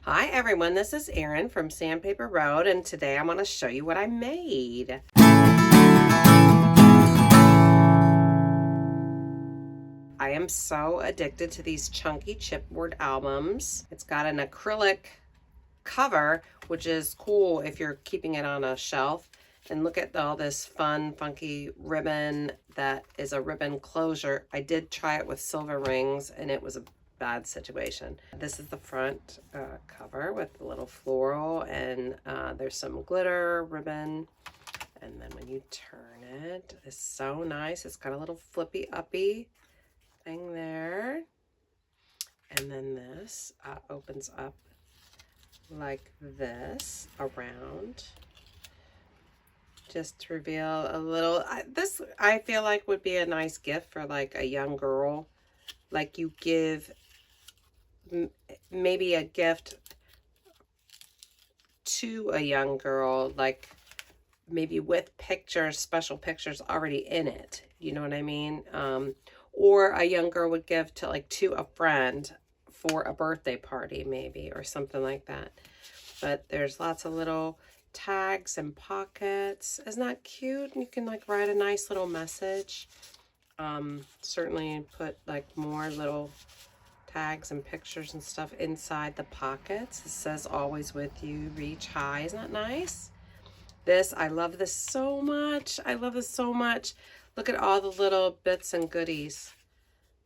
Hi everyone, this is Erin from Sandpaper Road, and today I'm going to show you what I made. I am so addicted to these chunky chipboard albums. It's got an acrylic cover, which is cool if you're keeping it on a shelf. And look at all this fun, funky ribbon that is a ribbon closure. I did try it with silver rings, and it was a bad situation. This is the front cover with the little floral, and there's some glitter ribbon. And then when you turn it, it's so nice. It's got a little flippy uppy thing there. And then this opens up like this around, just to reveal a little. This I feel like would be a nice gift for like a young girl. Like you give maybe a gift to a young girl, like maybe with pictures, special pictures already in it. You know what I mean? Or a young girl would give to a friend for a birthday party maybe, or something like that. But there's lots of little tags and pockets. Isn't that cute? You can like write a nice little message. Certainly put like more little tags and pictures and stuff inside the pockets. It says always with you, reach high. Isn't that nice? I love this so much. I love this so much. Look at all the little bits and goodies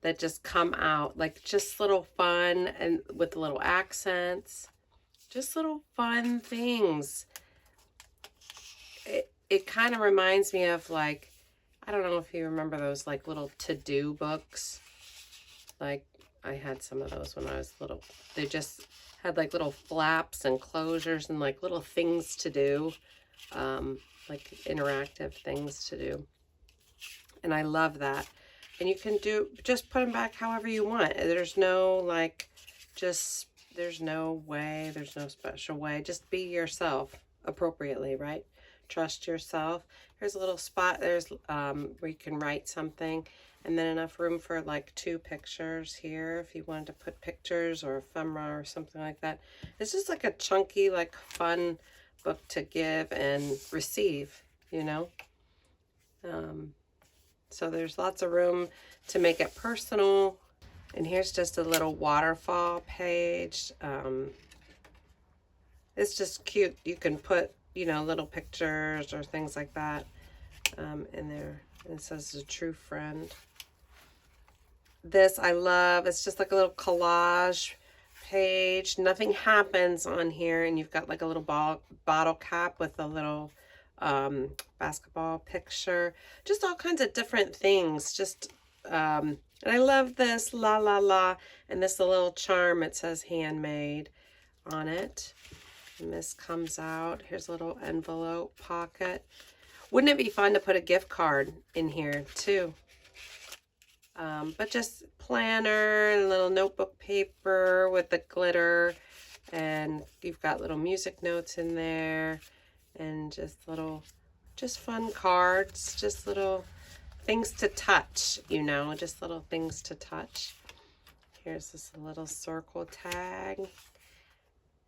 that just come out, like just little fun and with little accents, just little fun things. It kind of reminds me of like, I don't know if you remember those like little to-do books. Like I had some of those when I was little. They just had like little flaps and closures and like little things to do, like interactive things to do. And I love that. And you can just put them back however you want. There's no like, there's no way, there's no special way. Just be yourself appropriately, right? Trust yourself. Here's a little spot. There's where you can write something. And then enough room for like 2 pictures here if you wanted to put pictures or ephemera or something like that. It's just like a chunky, like fun book to give and receive, you know? So there's lots of room to make it personal. And here's just a little waterfall page. It's just cute. You can put, you know, little pictures or things like that in there. And it says a true friend. This I love. It's just like a little collage page. Nothing happens on here, and you've got like a little bottle cap with a little basketball picture. Just all kinds of different things. Just and I love this la la la, and this little charm. It says handmade on it. And this comes out. Here's a little envelope pocket. Wouldn't it be fun to put a gift card in here too? But just planner and a little notebook paper with the glitter, and you've got little music notes in there, and just fun cards, just little things to touch, you know, just little things to touch. Here's this little circle tag.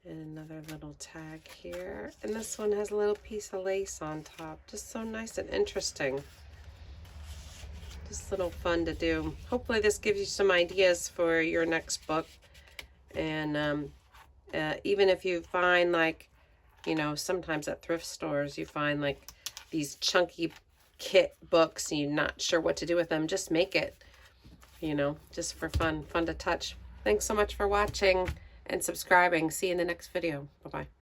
And another little tag here. And this one has a little piece of lace on top. Just so nice and interesting. Just a little fun to do. Hopefully this gives you some ideas for your next book. And even if you find like, you know, sometimes at thrift stores you find like these chunky kit books and you're not sure what to do with them, just make it, you know, just for fun to touch. Thanks so much for watching and subscribing. See you in the next video. Bye-bye.